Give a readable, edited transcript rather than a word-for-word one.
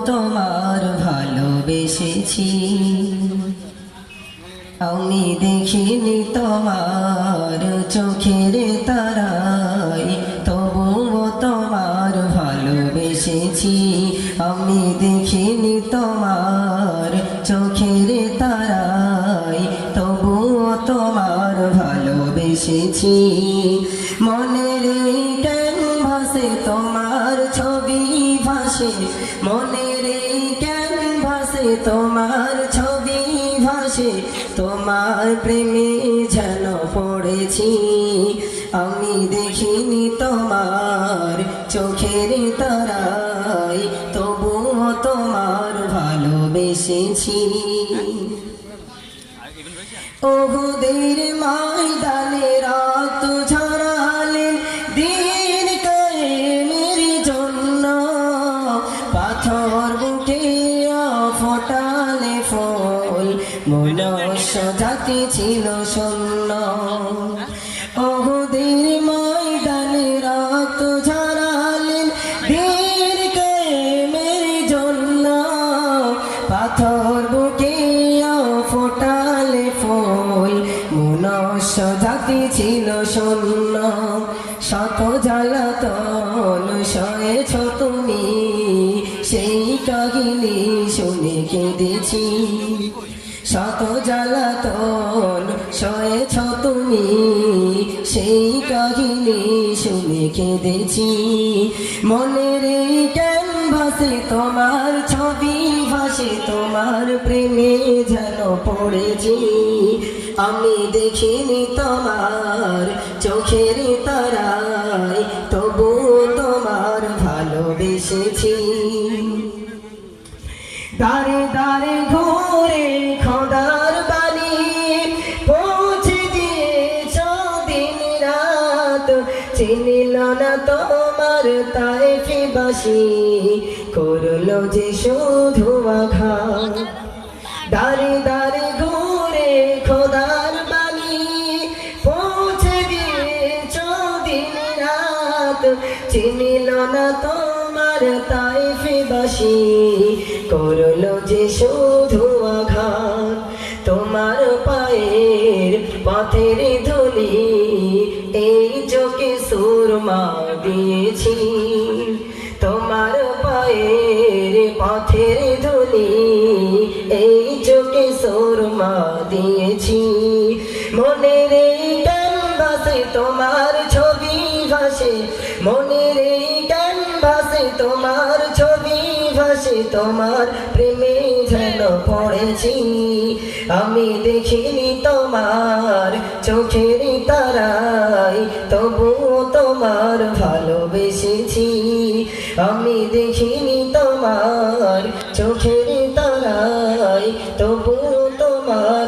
তোমার ভালোবেসেছি আমি দেখিনি তোমার চোখের তারায় তবুও তোমার ভালোবেসেছি আমি দেখিনি তোমার চোখের তারায় তবুও তোমার ভালোবেসেছি মনের ক্যানভাসে তোমার ছবি ভাসে মনের ক্যানভাসে তোমার ছবি ভাসে তোমার প্রেমে যেন পড়েছি আমি দেখিনি তোমার চোখের তারায় তবুও তোমার ভালোবেসেছি ওহুদের ময়দানে রক্ত ঝরালেন দিন কায়েমের জন্য পাথর বুকে ফোটালে ফুল মনুষ্য জাতি ছিল শূন্য ওহুদের ময়দানে রক্ত ঝরালেন দিন কায়েমের জন্য পাথর বুকে ফোটালে ফুল মনুষ্য জাতি ছিল শূন্য শত জ্বালাতন সয়েছ তুমি সেই কাহিনী শুনে কেঁদেছি শত জ্বালাতন সয়েছ তুমি সেই কাহিনী শুনে কেঁদেছি মনের ক্যানভাসে তোমার ছবি ভাসে তোমার প্রেমে যেন পড়েছি আমি দেখিনি তোমার চোখের তারায় তবুও তোমার ভালোবেসেছি দাঁড়ে দাঁড়ে ঘুরে খোদার বাণী পৌঁছে দিয়েছ দিন রাত চিনিল না তোমার তায়েফবাসী করলো যে শুধু আঘাত দাঁড়ে দাঁড়ে ঘুরে খোদার বাণী পৌঁছে দিয়েছ দিন রাত চিনিল না তোমার তায়েফবাসী করলো যে শুধু আঘাত তোমার পায়ের পথের ধুলি এই চোখে সুরমা দিয়েছি তোমার পায়ের পথের ধুলি এই চোখে সুরমা দিয়েছি মনের ক্যানভাসে তোমার ছবি ভাসে মনের ক্যানভাসে তোমার ছবি ভাসে তোমার প্রেমে যেন পড়েছি আমি দেখিনি তোমার চোখের তারায় তবুও তোমার ভালোবেসেছি আমি দেখিনি তোমার চোখের তারায় তবুও তোমার